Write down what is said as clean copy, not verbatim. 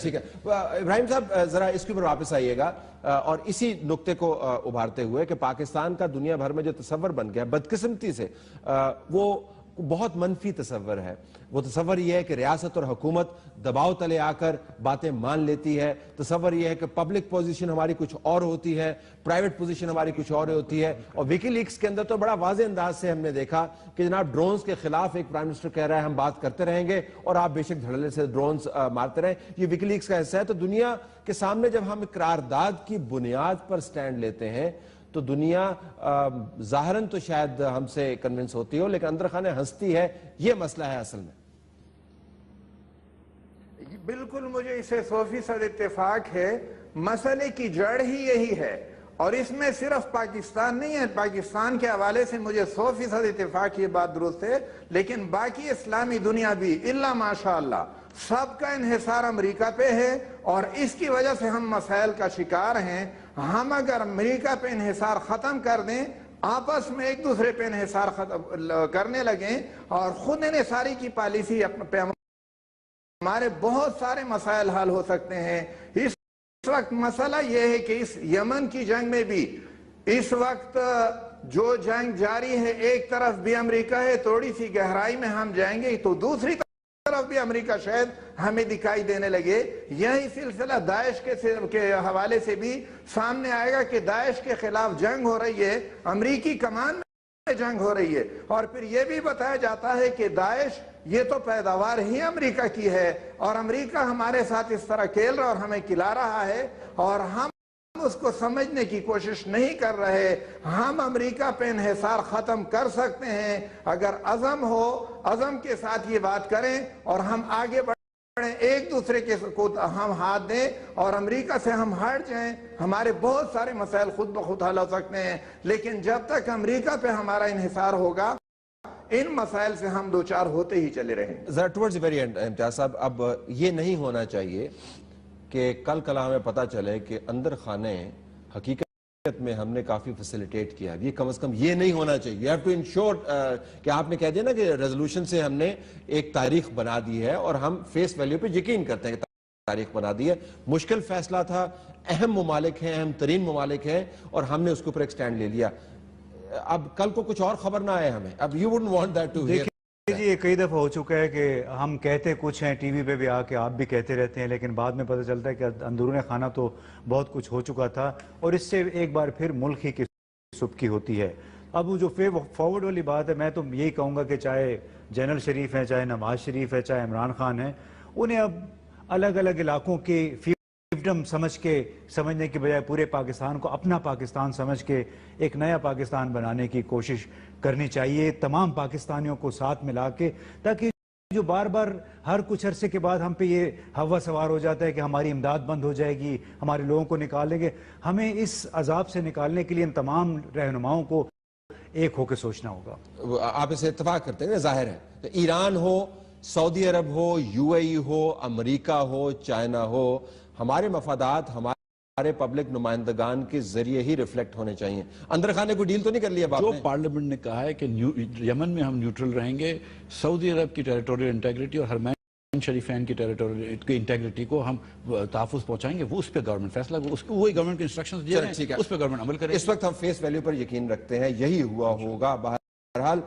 ٹھیک ہے ابراہیم صاحب ذرا اس کے اوپر واپس آئیے گا اور اسی نقطے کو ابھارتے ہوئے کہ پاکستان کا دنیا بھر میں جو تصور بن گیا بدقسمتی سے وہ بہت منفی تصور ہے. وہ تصور یہ ہے کہ ریاست اور حکومت دباؤ تلے آ کر باتیں مان لیتی ہے. تصور یہ ہے کہ پبلک پوزیشن ہماری کچھ اور ہوتی ہے, پرائیویٹ پوزیشن ہماری کچھ اور ہوتی ہے. اور ویکی لیکس کے اندر تو بڑا واضح انداز سے ہم نے دیکھا کہ جناب ڈرونز کے خلاف ایک پرائم منسٹر کہہ رہا ہے ہم بات کرتے رہیں گے اور آپ بے شک دھڑلے سے ڈرونز مارتے رہیں. یہ ویکی لیکس کا حصہ ہے. تو دنیا کے سامنے جب ہم قرارداد کی بنیاد پر سٹینڈ لیتے ہیں تو دنیا ظاہراً تو شاید ہم سے کنونس ہوتی ہو لیکن اندر خانے ہنستی ہے. یہ مسئلہ ہے اصل میں. بالکل مجھے اسے 100% اتفاق ہے. مسئلے کی جڑ ہی یہی ہے اور اس میں صرف پاکستان نہیں ہے. پاکستان کے حوالے سے مجھے 100% اتفاق یہ بات درست ہے, لیکن باقی اسلامی دنیا بھی الا ماشاءاللہ سب کا انحصار امریکہ پہ ہے اور اس کی وجہ سے ہم مسائل کا شکار ہیں. ہم اگر امریکہ پہ انحصار ختم کر دیں, آپس میں ایک دوسرے پہ انحصار کرنے لگیں اور خود انحصاری کی پالیسی پہ ہمارے بہت سارے مسائل حل ہو سکتے ہیں. اس وقت مسئلہ یہ ہے کہ اس یمن کی جنگ میں بھی اس وقت جو جنگ جاری ہے, ایک طرف بھی امریکہ ہے, تھوڑی سی گہرائی میں ہم جائیں گے تو دوسری طرف بھی امریکہ شاید ہمیں دکھائی دینے لگے. یہی سلسلہ داعش کے حوالے سے بھی سامنے آئے گا کہ داعش کے خلاف جنگ ہو رہی ہے, امریکی کمان میں جنگ ہو رہی ہے اور پھر یہ بھی بتایا جاتا ہے کہ داعش یہ تو پیداوار ہی امریکہ کی ہے اور امریکہ ہمارے ساتھ اس طرح کھیل رہا اور ہمیں کھلا رہا ہے اور ہم اس کو سمجھنے کی کوشش نہیں کر رہے. ہم امریکہ پہ انحصار ختم کر سکتے ہیں اگر عزم ہو, عزم کے ساتھ یہ بات کریں اور ہم آگے بڑھیں, ایک دوسرے کو ہم ہاتھ دیں اور امریکہ سے ہم ہٹ جائیں. ہمارے بہت سارے مسائل خود بخود حل ہو سکتے ہیں, لیکن جب تک امریکہ پہ ہمارا انحصار ہوگا ان مسائل سے ہم دوچار ہوتے ہی چلے رہیں. ذرا ٹورڈز ویری اینڈ امتیاز صاحب, اب یہ نہیں ہونا چاہیے کہ کل ہمیں پتہ چلے کہ اندر خانے حقیقت میں ہم نے کافی فیسیلیٹیٹ کیا. یہ کم از کم یہ نہیں ہونا چاہیے. You have to ensure کہ آپ نے کہہ دیا نا کہ ریزولوشن سے ہم نے ایک تاریخ بنا دی ہے اور ہم فیس ویلیو پہ یقین کرتے ہیں کہ تاریخ بنا دی ہے. مشکل فیصلہ تھا, اہم ممالک ہیں, اہم ترین ممالک ہیں اور ہم نے اس کے اوپر ایک سٹینڈ لے لیا. اب کل کو کچھ اور خبر نہ آئے ہمیں. اب you wouldn't want that to hear. جی یہ کئی دفعہ ہو چکا ہے کہ ہم کہتے کچھ ہیں ٹی وی پہ بھی آ کے, آپ بھی کہتے رہتے ہیں, لیکن بعد میں پتہ چلتا ہے کہ اندرون خانہ تو بہت کچھ ہو چکا تھا اور اس سے ایک بار پھر ملک ہی کی سبکی ہوتی ہے. اب وہ جو فارورڈ والی بات ہے, میں تو یہی کہوں گا کہ چاہے جنرل شریف ہیں, چاہے نواز شریف ہے, چاہے عمران خان ہیں, انہیں اب الگ الگ علاقوں کی فیوڈم سمجھنے کی بجائے پورے پاکستان کو اپنا پاکستان سمجھ کے ایک نیا پاکستان بنانے کی کوشش کرنی چاہیے, تمام پاکستانیوں کو ساتھ ملا کے, تاکہ جو بار بار ہر کچھ عرصے کے بعد ہم پہ یہ ہوا سوار ہو جاتا ہے کہ ہماری امداد بند ہو جائے گی, ہمارے لوگوں کو نکالیں گے, ہمیں اس عذاب سے نکالنے کے لیے ان تمام رہنماؤں کو ایک ہو کے سوچنا ہوگا. آپ اسے اتفاق کرتے ہیں, ظاہر ہے ایران ہو, سعودی عرب ہو, یو اے ای ہو, امریکہ ہو, چائنا ہو, ہمارے مفادات ہمارے پبلک نمائندگان کے ذریعے ہی ریفلیکٹ ہونے چاہیے. اندر خانے کو ڈیل تو نہیں کر لیا باپ نے. جو پارلیمنٹ نے کہا ہے کہ یمن میں ہم نیوٹرل رہیں گے, سعودی عرب کی ٹیریٹوریل انٹیگریٹی اور حرمین شریفین کی ٹیریٹوریل انٹیگریٹی کو ہم تحفظ پہنچائیں گے, وہ اس پہ گورنمنٹ فیصلہ, وہی گورنمنٹ کے انسٹرکشنز دے رہے ہیں, اس پہ گورنمنٹ عمل کرے. اس وقت ہم فیس ویلیو پر یقین رکھتے ہیں, یہی ہوا ہوگا. بہرحال